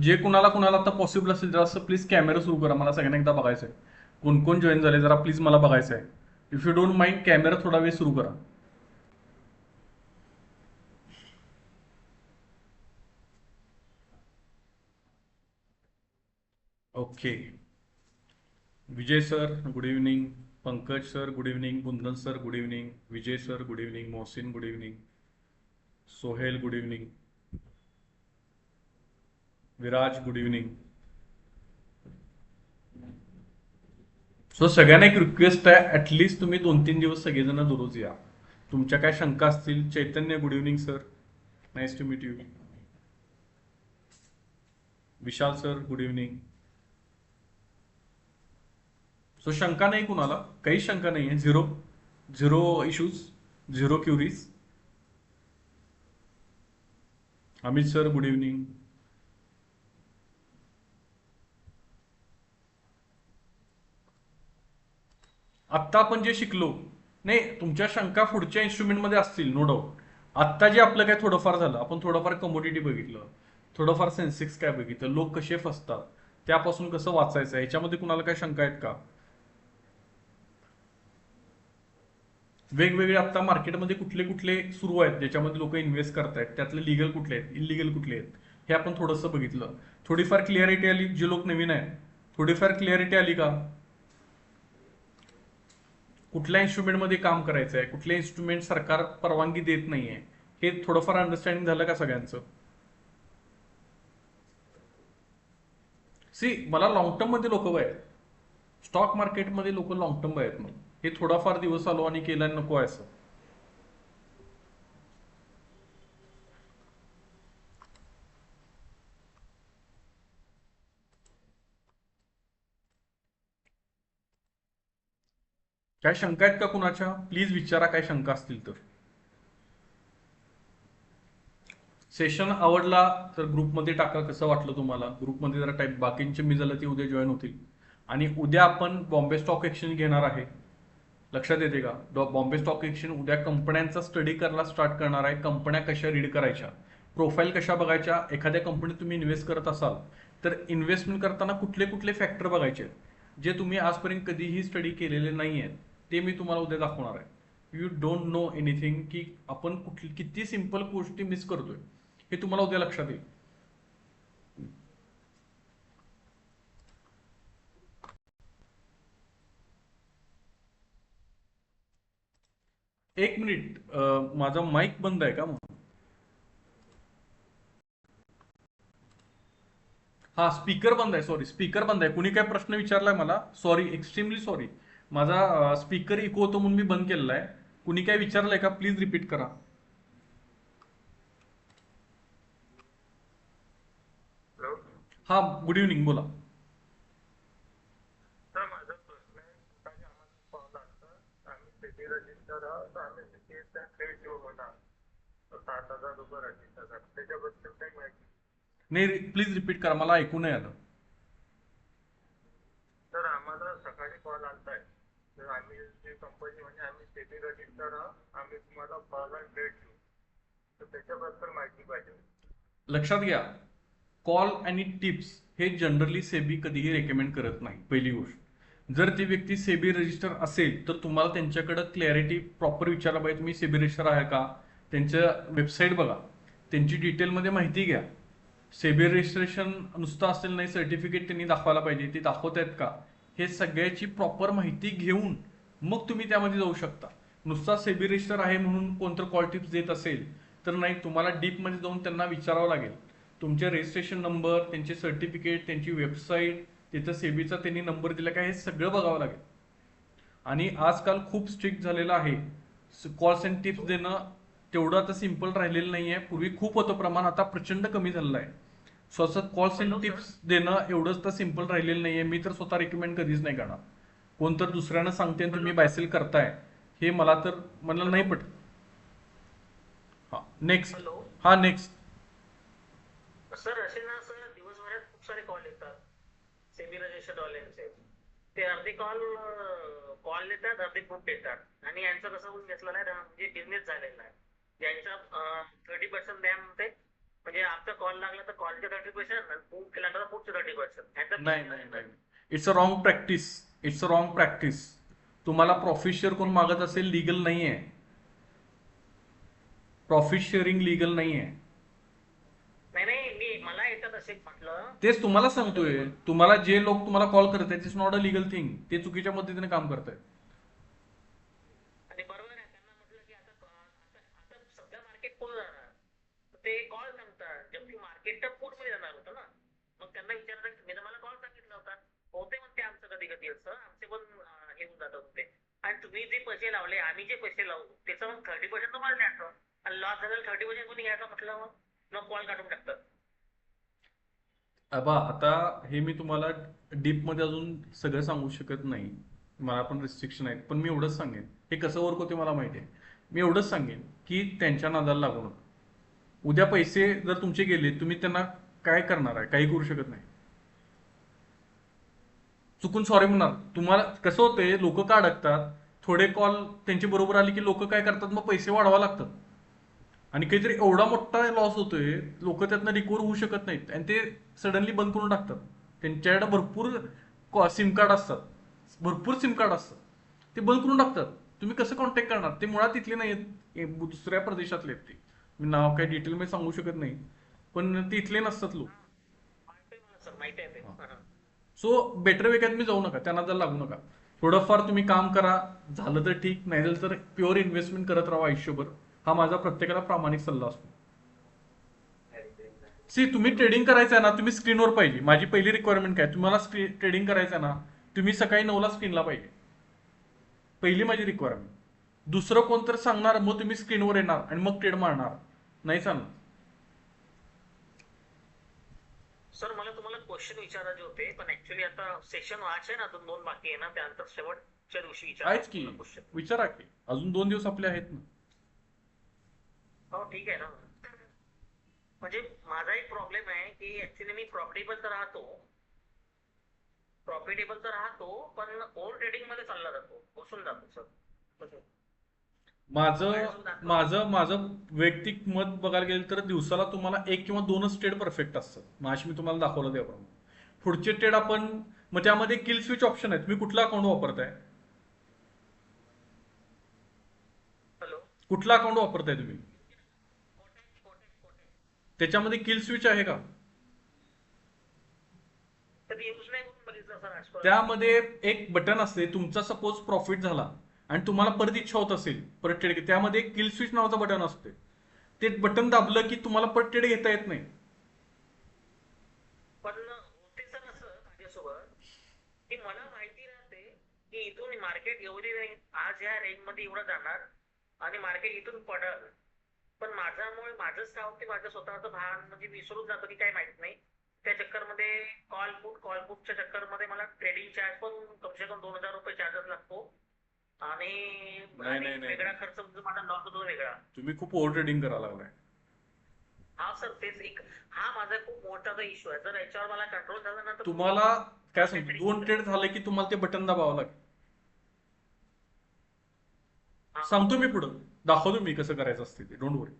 जे कुणाला कुणाला आता पॉसिबल असेल जरा प्लीज कॅमेरा सुरू करा, मला सगळ्यांना एकदा बघायचं आहे. कोण कोण जॉईन झाले जरा प्लीज मला बघायचं आहे. If you don't mind camera थोडा वेळ सुरू करा. Okay. Vijay sir good evening. Pankaj sir good evening. Kundan sir good evening. Vijay sir good evening. Mohsin good evening. Sohail good evening. Viraj good evening. So सगळ्यांना एक रिक्वेस्ट आहे, ॲटलिस्ट तुम्ही 2-3 दिवस सगळेजण दररोज या. तुमच्या काय शंका असतील. Chaitanya good evening sir. Nice to meet you. Vishal sir good evening. So शंका नाही कुणाला, काही शंका नाही आहे. Zero zero issues, zero queries. Amit sir good evening. आत्ता आपण जे शिकलो, नाही तुमच्या शंका पुढच्या इन्स्ट्रुमेंटमध्ये असतील नो डाऊट. आत्ता जे आपलं काय थोडंफार झालं, आपण थोडंफार कमोडिटी बघितलं, थोडंफार सेन्सेक्स काय बघितलं, लोक कसे फसतात, त्यापासून कसं वाचायचं, ह्याच्यामध्ये कुणाला काय शंका आहेत का? वेगवेगळे आता मार्केटमध्ये कुठले कुठले सुरू आहेत ज्याच्यामध्ये लोक इन्व्हेस्ट करतायत, त्यातले लिगल कुठले आहेत, इलिगल कुठले आहेत, हे आपण थोडंसं बघितलं. थोडीफार क्लिअरिटी आली. जे लोक नवीन आहेत, थोडीफार क्लिअरिटी आली का? कुठल्या इन्स्ट्रुमेंटमध्ये काम करायचं आहे, कुठल्या इन्स्ट्रुमेंट सरकार परवानगी देत नाहीये, हे थोडंफार अंडरस्टँडिंग झालं का सगळ्यांचं? सी मला लॉंग टर्म मध्ये लोक आहेत, स्टॉक मार्केटमध्ये लोक लॉंग टर्म आहेत. मग हे थोडाफार दिवस आलो आणि केलं नको आहे असं. काय शंका आहेत का कुणाच्या? प्लीज विचारा काय शंका असतील तर. सेशन आवडला तर ग्रुपमध्ये टाका कसं वाटलं तुम्हाला. ग्रुपमध्ये जरा टाईप, बाकींचे मी झालं ते उद्या जॉईन होतील. आणि उद्या आपण बॉम्बे स्टॉक एक्सचेंज घेणार आहे. लक्षात येते का? बॉम्बे स्टॉक एक्सचेंज उद्या कंपन्यांचा स्टडी करायला स्टार्ट करणार आहे. कंपन्या कशा रीड करायच्या, प्रोफाईल कशा बघायच्या, एखाद्या कंपनीत तुम्ही इन्व्हेस्ट करत असाल तर इन्व्हेस्टमेंट करताना कुठले कुठले फॅक्टर बघायचे जे तुम्ही आजपर्यंत कधीही स्टडी केलेले नाही आहेत, ते मी तुम्हाला उद्या दाखवणार आहे. यू डोंट नो एनिथिंग की आपण कुठली किती सिंपल गोष्टी मिस करतोय, हे तुम्हाला उद्या लक्षात येईल. एक मिनिट, माझा माईक बंद आहे का मग? हा स्पीकर बंद आहे, सॉरी स्पीकर बंद आहे. कुणी काय प्रश्न विचारलाय मला, सॉरी एक्स्ट्रीमली सॉरी. माझा स्पीकर इको होतो म्हणून मी बंद केलेला आहे. कुणी काय विचारलंय का, प्लीज रिपीट करा. हॅलो. हा गुड इव्हनिंग, बोला. सर माझा प्रश्न आहे, सकाळी आम्हाला कॉल आला. आम्ही सिटी रजिस्टर आहोत, तर आम्ही सिटीचा ट्रेड घेऊ होणार, तर 7,000 रुपये रजिस्टर. त्याच्याबद्दल काही माहिती? नाही प्लीज रिपीट करा, मला ऐकू नाही आलं. सर आम्हाला सकाळी कॉल आलताय, तर आम्ही जी कंपनी म्हणजे आम्ही सिटी रजिस्टर आहोत, आम्ही तुम्हाला कॉल आणि ट्रेड घेऊ, तर त्याच्याबद्दल माहिती पाहिजे. लक्षात घ्या, कॉल आणि टिप्स हे जनरली सेबी कधीही रेकमेंड करत नाही. पहिली गोष्ट, जर ती व्यक्ती सेबी रजिस्टर असेल तर तुम्हाला त्यांच्याकडे क्लॅरिटी प्रॉपर विचारला पाहिजे, तुम्ही सेबी रजिस्टर आहे का, त्यांचं वेबसाईट बघा, त्यांची डिटेलमध्ये माहिती घ्या. सेबी रजिस्ट्रेशन नुसतं असेल नाही, सर्टिफिकेट त्यांनी दाखवायला पाहिजे, ते दाखवत आहेत का, हे सगळ्याची प्रॉपर माहिती घेऊन मग तुम्ही त्यामध्ये जाऊ शकता. नुसता सेबी रजिस्टर आहे म्हणून कोणतं कॉल टिप्स देत असेल तर नाही, तुम्हाला डीपमध्ये जाऊन त्यांना विचारावं लागेल. तुमचे रजिस्ट्रेशन नंबर, त्यांचे सर्टिफिकेट, त्यांची वेबसाईट, तिथं सेबीचा त्यांनी नंबर दिला का, हे सगळं बघावं लागेल. आणि आजकाल खूप स्ट्रिक्ट झालेलं आहे. कॉल्स अँड टिप्स देणं तेवढं आता सिम्पल राहिलेलं नाहीये. पूर्वी खूप होतं प्रमाण, आता प्रचंड कमी झालेलं आहे. स्वतः calls and hello sir. Tips देणं एवढंच तर सिम्पल राहिलेलं नाहीये. मी तर स्वतः रेकमेंड कधीच नाही करणार. कोणतर दुसऱ्यानं सांगते आणि तुम्ही हॅलो सर. बायसेल करताय, हे मला नाही हॅलो. पटत. हा नेक्स्ट. हॅलो. हा नेक्स्ट. सर असे ना सर दिवसभरात खूप सारे कॉल येतात सेबी रजिस्टर्ड वाल्यांचे. ते अर्धे कॉल कॉल देतात, अर्धे बुक देतात, आणि यांचं कसं होऊन घेतलेलं आहे म्हणजे बिझनेस झालेला आहे. यांचा 30% द्या म्हणते, म्हणजे आमचा कॉल लागला तर कॉलचे 30% आणि फोन केला तर पुढचे 30%. ह्याचं नाही किती नाही होतं? नाही, it's a wrong practice. It's a wrong practice. तुम्हाला प्रॉफिट शेअर कोण मागत असेल लीगल नाही आहे. प्रॉफिट शेअरिंग लीगल नाही आहे. नाही नाही, मला येतात असे म्हटलं. तेच तुम्हाला माझं मी सांगतोय. तुम्हाला जे लोक तुम्हाला कॉल करत आहेत it's not a legal thing. ते चुकीच्या पद्धतीने काम करतायत. आणि बरोबर आहे, त्यांना म्हटलं की आता आता आता सध्या मार्केट पुढे जाणार, तर ते कॉल सांगतात जेव्हा की मार्केटच्या पुढे जाणार होतं ना. मग त्यांना विचारतात, मी तुम्हाला कॉल सांगितला होता. होते म्हणते आमचं कधी कधी असं आमचे पण हे होऊन जातात होते. आणि तुम्ही जे पैसे लावले आम्ही जे पैसे लावू त्याचं मग 30% तुम्हाला द्यायचं. आणि लॉस झालेला 30% कोणी घ्यायचं म्हटलं मग कॉल काढून टाकतात. अबा आता हे मी तुम्हाला डीपमध्ये अजून सगळं सांगू शकत नाही. मला पण रिस्ट्रिक्शन आहेत. पण मी एवढंच सांगेन, हे कसं वर्क होते मला माहिती आहे. मी एवढंच सांगेन की त्यांच्या नादाला लागू नका. उद्या पैसे जर तुमचे गेले तुम्ही त्यांना काय करणार आहे? काही करू शकत नाही. चुकून सॉरी म्हणणार. तुम्हाला कसं होतंय, लोक का अडकतात? थोडे कॉल त्यांचे बरोबर आले की लोक काय करतात, मग पैसे वाढवा लागतात. आणि काहीतरी एवढा मोठा लॉस होतोय, लोक त्यातनं रिकवर होऊ शकत नाहीत आणि ते सडनली बंद करून टाकतात. त्यांच्याकडे भरपूर सिम कार्ड असतात. भरपूर सिम कार्ड असतात, ते बंद करून टाकतात. तुम्ही कसं कॉन्टॅक्ट करणार? ते मुळात इथले नाही आहेत, दुसऱ्या प्रदेशातले आहेत ते. मी नाव काही डिटेलमध्ये सांगू शकत नाही, पण ते इथले नसतात लोक. माहिती आहे मला सर, माहिती आहे ते. हा, हा. सो बेटर वेगात मी जाऊ नका, त्यांना जर लागू नका. थोडंफार तुम्ही काम करा, झालं तर ठीक, नाही झालं तर प्युअर इन्व्हेस्टमेंट करत राहा आयुष्यभर. हा माझा प्रत्येकाला प्रामाणिक सल्ला असतो. सी तुम्ही ट्रेडिंग करायचं आहे ना, तुम्ही स्क्रीनवर पाहिजे. माझी पहिली रिक्वायरमेंट काय, तुम्हाला ट्रेडिंग करायचं आहे ना, तुम्ही सकाळी 9ला स्क्रीनला पाहिजे. पहिली माझी रिक्वायरमेंट. दुसरं कोणतरी सांगणार मग तुम्ही स्क्रीनवर येणार आणि मग ट्रेड मारणार, नाही चालणार. सर मला तुम्हाला क्वेश्चन विचारायचे होते, पण ऍक्च्युली आता सेशन व्हायचे ना, अजून 2 बाकी आहे ना, त्यानंतर शेवटच्या दिवशी विचारतो आहेच मी की. तुम्हाला क्वेश्चन. विचारा की, अजून 2 दिवस आपले आहेत ना. हो ठीक आहे ना. म्हणजे माझा एक प्रॉब्लेम आहे की ऍक्च्युली मी प्रॉफिटेबल तर राहतो, पण ओव्हर ट्रेडिंग मध्ये चालला जातो, बसून जातो सर. माझं माझ्यासोबत दाखवतो. माझं माझं वैयक्तिक मत बघायला गेलं तर दिवसाला तुम्हाला एक किंवा दोनच ट्रेड परफेक्ट असतात. मग मी तुम्हाला दाखवलं त्याप्रमाणे. पुढचे ट्रेड आपण, मग त्यामध्ये किल स्विच ऑप्शन आहे. तुम्ही कुठला अकाउंट वापरताय? हॅलो. कुठला अकाउंट वापरताय तुम्ही? कोटेक कोटेक कोटेक. त्याच्यामध्ये किल स्विच आहे का? कधी यूज नाही करून बघितलं सर आजपर्यंत मी. त्यामध्ये एक बटन असते. तुमचा सपोज प्रॉफिट झाला आणि तुम्हाला परत इच्छा होत असेल परत ट्रेड, त्यामध्ये किल स्विच नावाचं बटन असते. ते बटन दाबलं की तुम्हाला परत ट्रेड घेता येत नाही. पण होते सर असं माझ्यासोबत की मला माहिती राहते की इथून मार्केट एवढी रेंज आज या रेंज मध्ये एवढं जाणार आणि मार्केट इथून पडल. पण माझ्यामुळे माझंच काय होते, माझं स्वतःचं भान म्हणजे विसरून जातो की काय माहित नाही. त्या चक्करमध्ये कॉल पुटच्या चक्करमध्ये मला ट्रेडिंग चार्ज पण कमसे कम 2,000 रुपये चार्जेस लागतो. आणि नाही आणि नाही नाही वेगळा नाही, खर्च म्हणजे माझा लॉस होतो वेगळा. तुम्ही खूप ओव्हर ट्रेडिंग करायला लागलाय. हा सर, तेच एक हा माझा खूप मोठाचा इश्यू आहे. जर याच्यावर मला कंट्रोल झाला ना तर तुम्हाला काय सांगतो, काहीतरी 2 ट्रेड झाले की तुम्हाला ते बटन दाबावं लागेल. हा. सांगतो मी पुढं, दाखवतो मी कसं करायचं असते ते. Don't worry.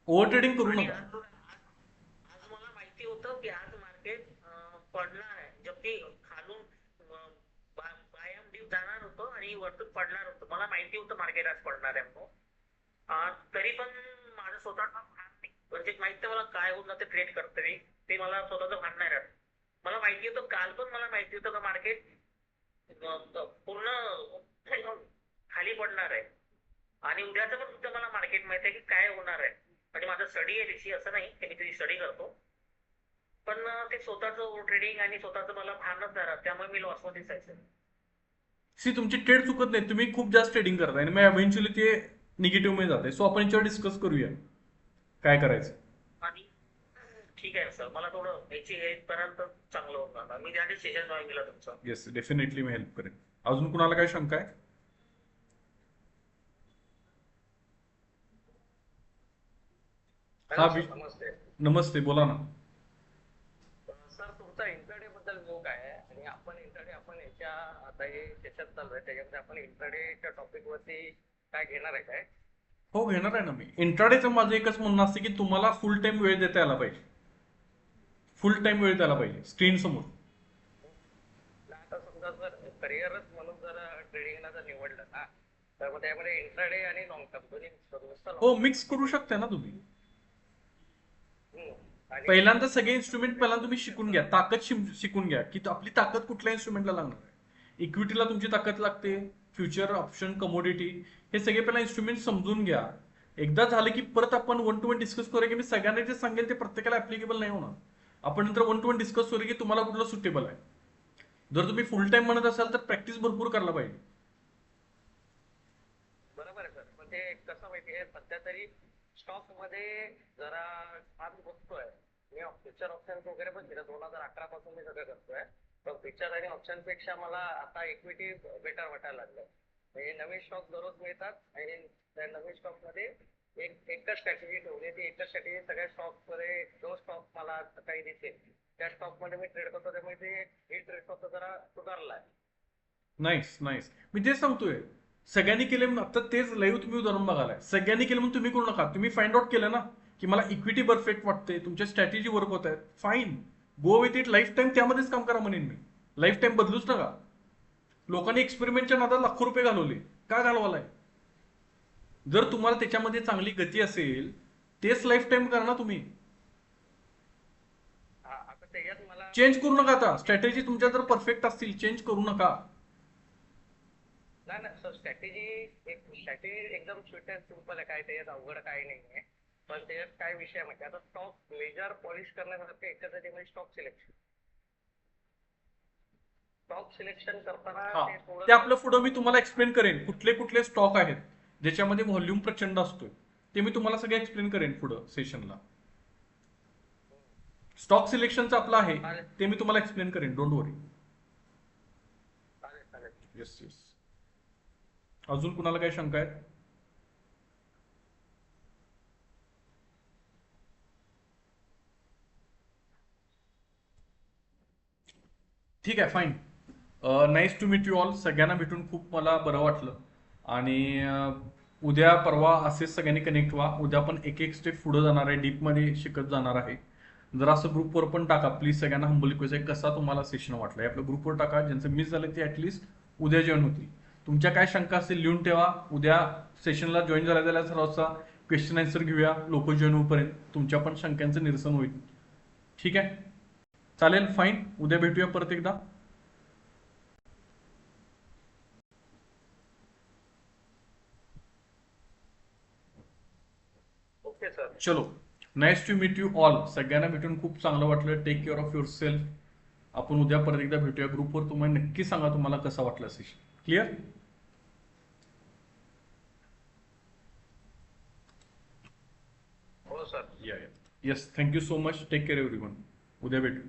ओव्हर ट्रेडिंग करू आणि नका. आज मला माहिती होतं की आज मार्केट पडणार आहे, जबकि खालून बायम डीप जाणार होतं आणि वरतून पडणार होतं. मला माहिती होतं मार्केट आज पडणार आहे म्हणून. तरी पण माझं स्वतःचं भान नाही, म्हणजे माहिती आहे मला काय होऊन जाते ट्रेड करते ते मला स्वतःचं भान नाही राहत. मला माहिती होतं, काल पण मला माहिती होतं का मार्केट पूर्ण खाली पडणार आहे. आणि उद्याचं पण सुद्धा मला मार्केट माहिती आहे की काय होणार आहे. म्हणजे माझं स्टडी आहे त्याची, असं नाही की मी तुझी स्टडी करतो. पण ते स्वतःचं ट्रेडिंग आणि स्वतःचं मला भानच नाही राहत, त्यामुळे मी लॉसमध्येच आहे. सी तुमची ट्रेड चुकत नाही, तुम्ही खूप जास्त ट्रेडिंग करताय आणि मग इव्हेंच्युअली ते निगेटिव्ह मध्ये जाते. सो आपण याच्यावर डिस्कस करूया काय करायचं. आणि ठीक आहे सर, मला थोडं याची हे पर्यंत चांगलं होतं. आता मी त्या सेशन जॉईन केला तुमचं. येस, डेफिनेटली मी हेल्प करेन. अजून कुणाला काय शंका आहे? हा हॅलो सर, नमस्ते. नमस्ते, बोला ना. सर तुमचा इंटरडे बद्दल जो काय आहे, आणि आपण याच्या आता हे सेशन चालू आहे त्याच्यामध्ये आपण इंटरडेच्या टॉपिक वरती काय घेणार आहे काय? हो घेणार आहे ना मी. इंट्राडेचं माझं एकच म्हणणं असतं की तुम्हाला फुल टाइम वेळ देता यायला पाहिजे. फुल टाइम वेळ द्यायला पाहिजे स्क्रीन समोर. आता समजा जर करिअरच म्हणून जर ट्रेडिंगला जर निवडलं ना, तर मग त्यामध्ये इंट्राडे आणि लॉंग टर्म दोन्ही नुसतं हो लॉंग मिक्स करू शकता ना तुम्ही. टर्म आणि पहिल्यांदा सगळे इन्स्ट्रुमेंट पहिल्यांदा तुम्ही शिकून घ्या, ताकद शिकून घ्या की आपली ताकद कुठल्या इन्स्ट्रुमेंटला लागणार आहे. इक्विटीला तुमची ताकद लागते, फ्युचर ऑप्शन कमोडिटी, हे सगळे पहिला इन्स्ट्रुमेंट समजून घ्या. एकदा झालं की परत आपण वन टू वन डिस्कस करूया की मी सगळ्यांना जे सांगेल ते प्रत्येकाला ऍप्लिकेबल नाही होणार. आपण नंतर वन टू वन डिस्कस करूया की तुम्हाला कुठलं सुटेबल आहे. जर तुम्ही फुल टाइम म्हणत असाल तर प्रॅक्टिस भरपूर करायला पाहिजे. बरोबर आहे सर. पण ते कसं माहितीये, सध्या तरी स्टॉक मध्ये जरा आज बघतोय मी फ्युचर ऑप्शन वगैरे पण केलं 2018 पासून मी सगळं करतोय. पण फ्युचर आणि ऑप्शन पेक्षा मला आता इक्विटी बेटर वाटायला लागलं. म्हणजे नवीन स्टॉक दररोज मिळतात आणि त्या नवीन स्टॉक मध्ये एकच स्ट्रॅटेजी ठेवली. ती एकच स्ट्रॅटेजी सगळ्या स्टॉक मध्ये जो स्टॉक मला काही दिसेल त्या स्टॉक मध्ये मी ट्रेड करतो. त्यामुळे ते हे ट्रेड करतो जरा सुधारलाय. Nice nice. मी तेच सांगतोय, सगळ्यांनी केले म्हणून आता तेच लाईव्ह तुम्ही उदाहरण बघालाय. सगळ्यांनी केलं म्हणून तुम्ही करू नका. तुम्ही फाइंड आउट केलं ना की मला इक्विटी परफेक्ट वाटते, तुमच्या स्ट्रॅटेजी वर्क होत आहेत, fine, go with it. Life time त्यामध्येच काम करा म्हणेन मी. लाईफ टाईम बदलूच नका. लोकांनी एक्सपेरिमेंटच्या नादात लाखो रुपये घालवले, का घालवालाय? जर तुम्हाला त्याच्यामध्ये चांगली गती असेल तेच लाईफ टाईम करा ना तुम्ही. आता त्याच्यात मला चेंज करू नका. आता स्ट्रॅटेजी तुमच्या जर परफेक्ट असतील चेंज करू नका. नाही नाही सर, स्ट्रॅटेजी एकदम स्वीट अँड सिम्पल आहे. काय त्याच्यात अवघड काही नाहीये. पण त्याच्यात काय विषय आहे माहिती, आता स्टॉक मेजर पॉलिश करण्यासारखं एकच आहे, ते म्हणजे स्टॉक सिलेक्शन करताना हा, ते ते थोडं आपलं पुढं मी तुम्हाला एक्सप्लेन करेन कुठले कुठले स्टॉक आहेत ज्याच्यामध्ये व्हॉल्यूम प्रचंड असतोय. ते मी तुम्हाला सगळे एक्सप्लेन करेन पुढं सेशनला. स्टॉक सिलेक्शनचं आपलं आहे चालेल ते मी तुम्हाला एक्सप्लेन करेन, डोंट वरी. चालेल चालेल. Yes yes. अजून कुणाला काही शंका आहेत? ठीक आहे, fine. Nice to meet you all. सगळ्यांना भेटून खूप मला बरं वाटलं. आणि उद्या परवा असेच सगळ्यांनी कनेक्ट व्हा. उद्या पण एक एक स्टेप पुढे जाणार आहे, डीपमध्ये शिकत जाणार आहे. जर असं ग्रुपवर पण टाका प्लीज. सगळ्यांना हंबल रिक्वेस्ट आहे, कसा तुम्हाला सेशन वाटलं आपल्या ग्रुपवर टाका. ज्यांचं मिस झालं ते ॲटलिस्ट उद्या जॉईन होतील. तुमच्या काय शंका असतील लिहून ठेवा. उद्या सेशनला जॉईन झाल्या सर्वांचा क्वेश्चन आन्सर घेऊया. लोक जॉईन होईपर्यंत तुमच्या पण शंकांचं निरसन होईल. ठीक आहे, चालेल, फाईन. उद्या भेटूया परत एकदा. Okay sir. चलो, nice to meet you all. सगळ्यांना भेटून खूप चांगलं वाटलं. Take care of yourself. आपण उद्या परत एकदा भेटूया. ग्रुपवर तुम्हाला नक्की सांगा तुम्हाला कसं वाटलं सेशन. क्लिअर? हो sir. Yes, thank you so much. Take care everyone. उद्या भेटू.